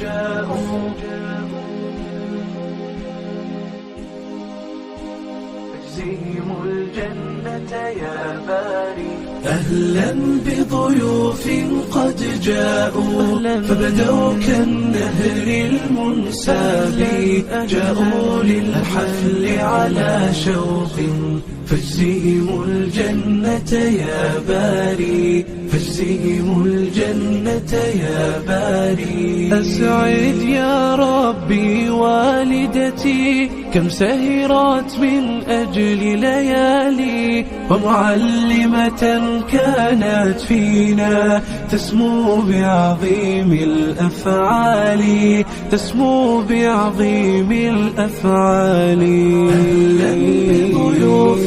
جاءوا اجزهم الجنة يا باري. أهلا بضيوف قد جاءوا فبدوا كالنهر المنساب، جاءوا للحفل على شوق فاجزهم الجنة يا باري، فاجزهم الجنة يا باري. أسعد يا ربي والدتي كم سهرت من أجل ليالي، ومعلمة كانت فينا تسمو بعظيم الأفعال، تسمو بعظيم الأفعال. أهلا بضيوف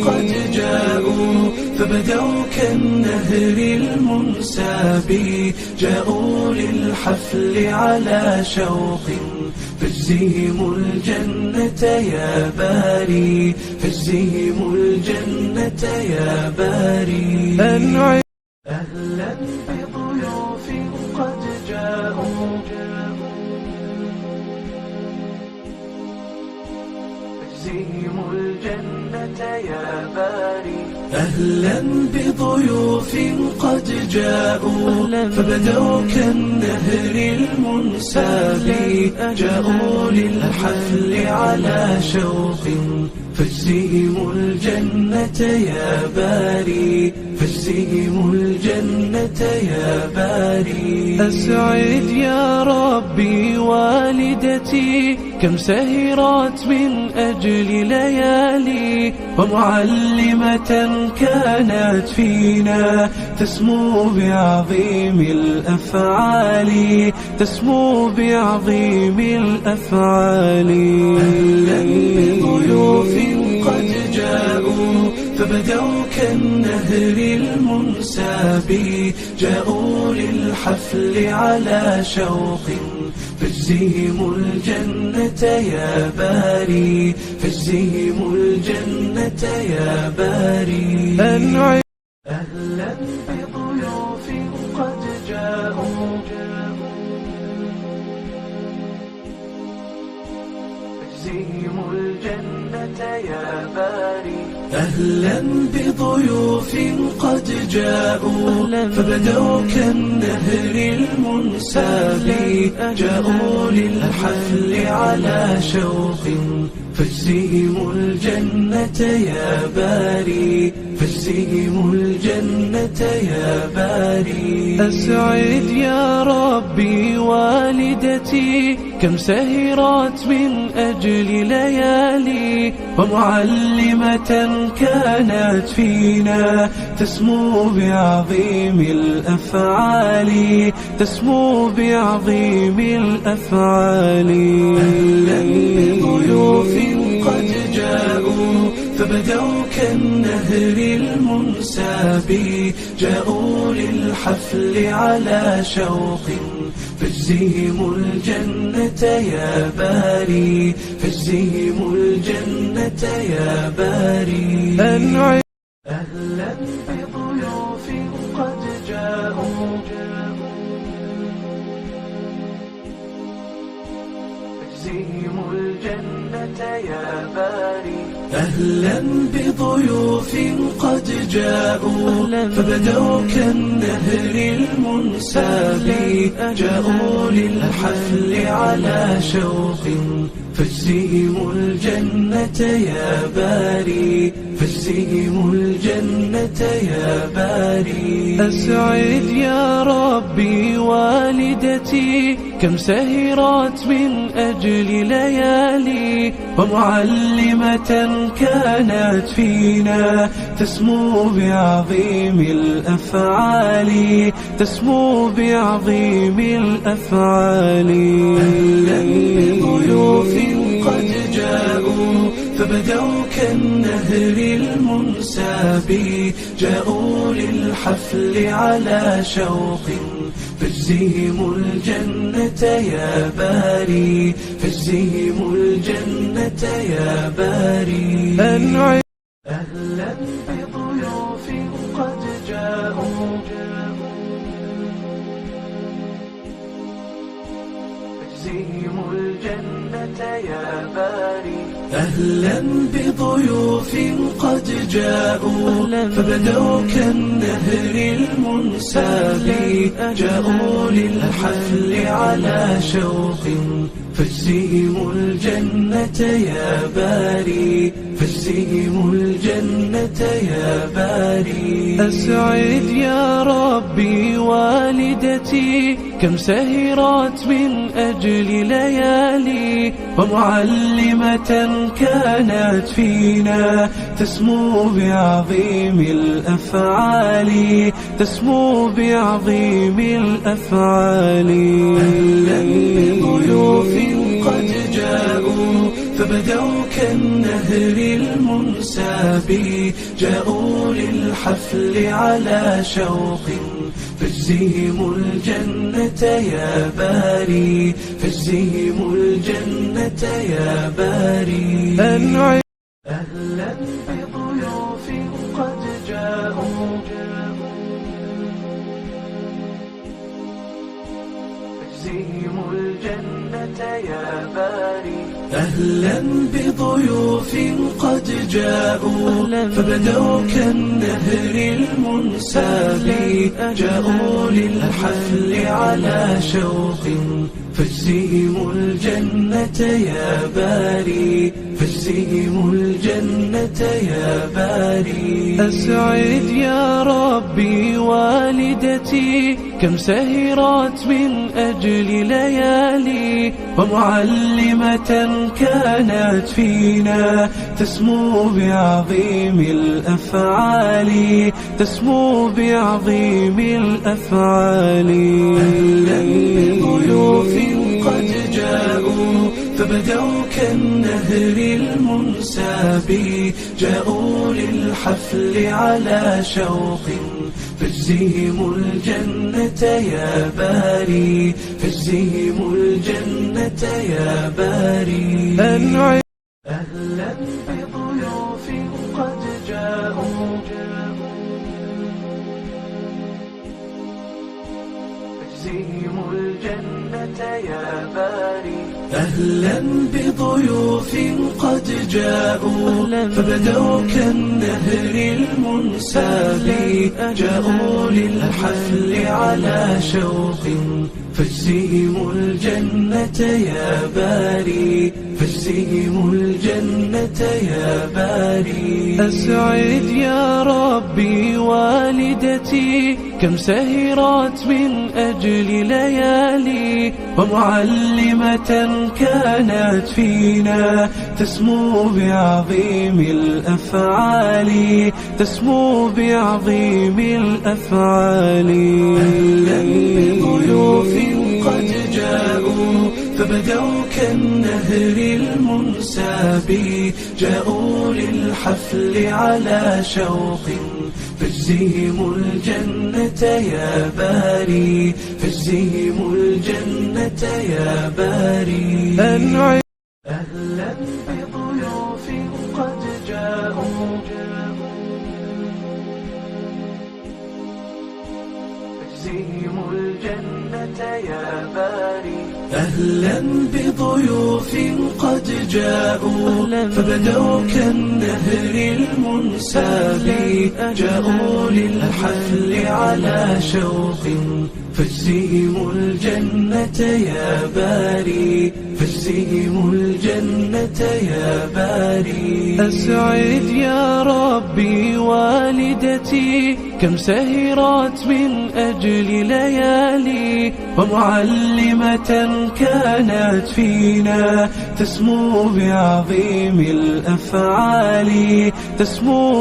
قد جاءوا فبدوا كالنهر المنساب، جاءوا للحفل على شوق فاجزهم الجنة يا باري، فاجزهم الجنة يا باري. أهلا بضيوف قد جاءوا اجزهم الجنة يا باري. أهلا بضيوف قد جاءوا فبدوا كالنهر المنساب، جاءوا للحفل على شوق فاجزهم الجنة يا باري، فاجزهم الجنة يا باري. أسعد يا ربي والدتي كم سهرت من أجل ليالي، ومعلمة كانت فينا تسمو بعظيم الأفعال، تسمو بعظيم الأفعال. أهلا بضيوف قد جاءوا فبدوا كالنهر المنساب، جاءوا للحفل على شوق فاجزهم الجنة يا باري، فاجزهم الجنة يا باري. أهلا بضيوف قد جاءوا اجزهم الجنة يا باري. أهلا بضيوف قد جاءوا فبدوا كالنهر المنساب، جاءوا للحفل على شوق فاجزهم الجنة يا باري، فاجزهم الجنة يا باري. أسعد يا ربي والدتي كم سهرت من أجل ليالي، ومعلمة كانت فينا تسمو بعظيم الأفعال، تسمو بعظيم الأفعال. أهلا بضيوف قد جاءوا فبدوا كالنهر المنساب، جاءوا للحفل على شوق فاجزهم الجنة يا باري، فاجزهم الجنة يا باري. أهلا بضيوف قد جاءوا اجزهم الجنة يا باري. أهلا بضيوف قد جاءوا فبدوا كالنهر المنساب، جاءوا للحفل على شوق فاجزهم الجنة يا باري، فاجزهم الجنة يا باري. أسعد يا ربي والدتي كم سهرت من أجل ليالي، ومعلمة كانت فينا تسمو بعظيم الأفعال، تسمو بعظيم الأفعال. أهلا بضيوف قد جاءوا فبدوا كالنهر المنساب، جاءوا للحفل على شوق فاجزهم الجنة يا باري، فاجزهم الجنة يا باري. أهلا بضيوف قد جاءوا فاجزهم الجنة يا باري. أهلا بضيوف قد جاءوا فبدوا كالنهر المنساب، جاءوا للحفل على شوق فاجزهم الجنة يا باري، فاجزهم الجنة يا باري. أسعد يا ربي والدتي كم سهرت من أجل ليالي، ومعلمة كانت فينا تسمو بعظيم الأفعال، تسمو بعظيم الأفعال. أهلا بضيوف قد جاءوا فبدوا كالنهر المنساب، جاءوا للحفل على شوق فاجزهم الجنة يا باري، فاجزهم الجنة يا باري. أهلا بضيوف قد جاءوا فاجزهم الجنة يا باري. أهلا بضيوف قد جاءوا فبدوا كالنهر المنساب، جاءوا للحفل على شوق فاجزهم الجنة يا باري، فاجزهم الجنة يا باري. أسعد يا ربي والدتي كم سهرت من أجل ليالي، ومعلمة كانت فينا تسمو بعظيم الأفعال، تسمو بعظيم الأفعال. أهلا بضيوف قد جاءوا فبدوا كالنهر المنساب، جاءوا للحفل على شوق فاجزهم الجنة يا باري، فاجزهم الجنة يا باري. أهلا بضيوف قد جاءوا فاجزهم الجنة يا باري. أهلا بضيوف قد جاءوا فبدوا كالنهر المنساب، جاءوا للحفل على شوق فاجزهم الجنة يا باري، فاجزهم الجنة يا باري. أسعد يا ربي والدتي كم سهرت من أجل ليالي، ومعلمة كانت فينا تسمو بعظيم الأفعال، تسمو بعظيم الأفعال. أهلا بضيوف قد جاءوا فبدوا كالنهر المنساب، جاءوا للحفل على شوق فاجزهم الجنة يا باري، فاجزهم الجنة يا باري. أهلا بضيوف قد جاءوا فاجزهم الجنة يا باري. أهلا بضيوف قد جاءوا فبدوا كالنهر المنساب، جاءوا للحفل على شوق فاجزهم الجنة يا باري، فاجزهم الجنة يا باري. أسعد يا ربي والدتي كم سهرت من أجل ليالي، ومعلمة كانت فينا تسمو بعظيم الأفعال، تسمو